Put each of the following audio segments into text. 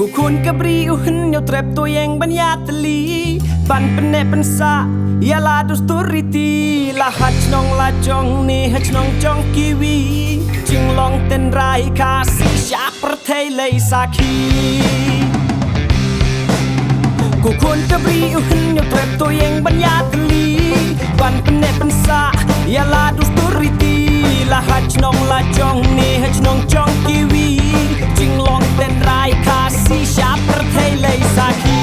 กูคุณกับรีอุหินยาเตรบตัวเองบัญญาตลีปันเป็นเนเป็นสะยาลาดุสตุริตีลาฮัดนองลาจองนี่ฮัดนองจองกีวีจึงลองเต้นรายคาสิชาประเทศเลยสักทีกูควรกับรีอุหินยาเตรบตัวเองบัญญาตลีปันเป็นเนเป็นสะยาลาดุสตุริตีลาฮัดนองลาจองนี่ฮัดนองจองกีวีจึงลองเต้นรายคาสิชาประเทศเลยสักที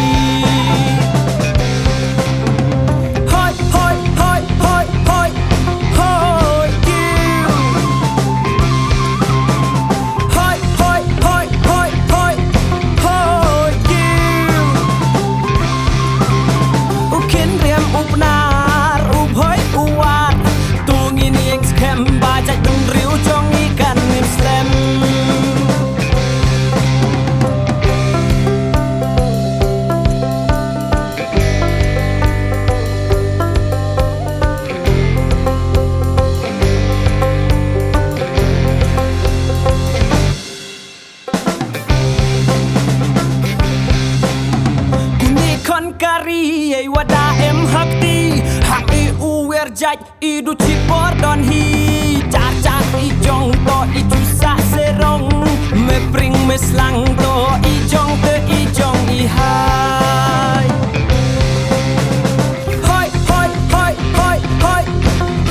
Kari wada em hakti hak I uwer jaj I du cipor don hi car car I jong to I jusa serong me pring me slang to I jong te I jong I hai hoi hoi hoi hoi hoi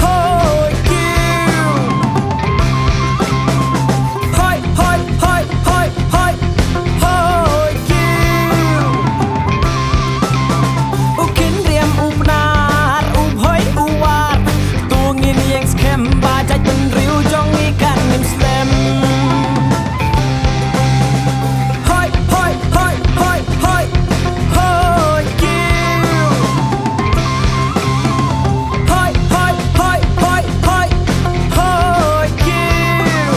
hoi kiu hoi hoi hoi hoi hoi hoi kiu ukin riam upnar uphoi uwar tungin yang skem bajaj ben riu jong ikan nim slam hoi hoi hoi hoi hoi hoi kiu hoi hoi hoi hoi hoi hoi kiu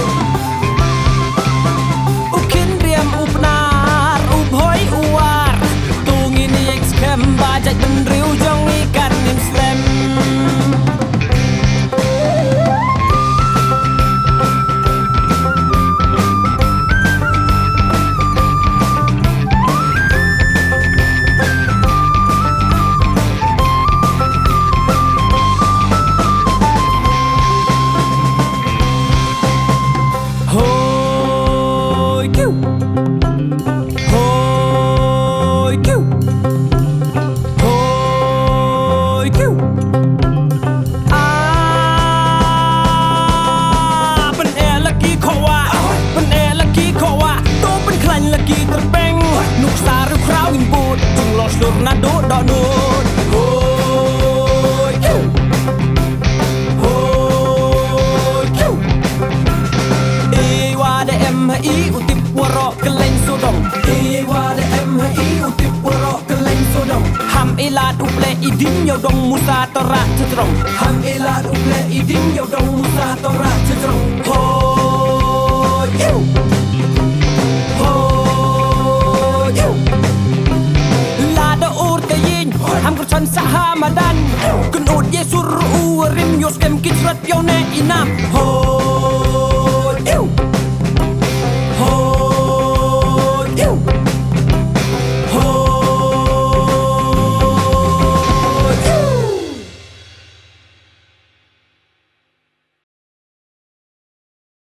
ukin riam upnar uphoi uwar tungin yang skem bajaj ben riu jong ikan nim slam hoi kiu hoi kiu hoi kiuเป็นแอร์ลักกี้ขวาเป็นแอร์ลักกี้ขวาโตเป็นคลันลักกี้ตะเปงนุกสาหรือคราวอินบูดจึงลอชลุกนาโดดอนูดโอ้ยคิวโอ้ยคิวเอวาเดเอ็มอีอุติปวรอกะเลงโซดงเอวาเดเอ็มอีอุติปวรอกะเลงโซดงฮัมเอลาดอุเปลอีดินยาวดงมุซาตระจะตรงฮัมเอลาดอุเปลอีดินยาวดงมุซาตระจะตรงโอ้ยคิวโอ้ยคิวลาดอูร์ตะยินฮัมกระชันสหามาดันกุนอูดเยซูรูริมโยสเกมกิจรัตเปียวเนอินามโอ้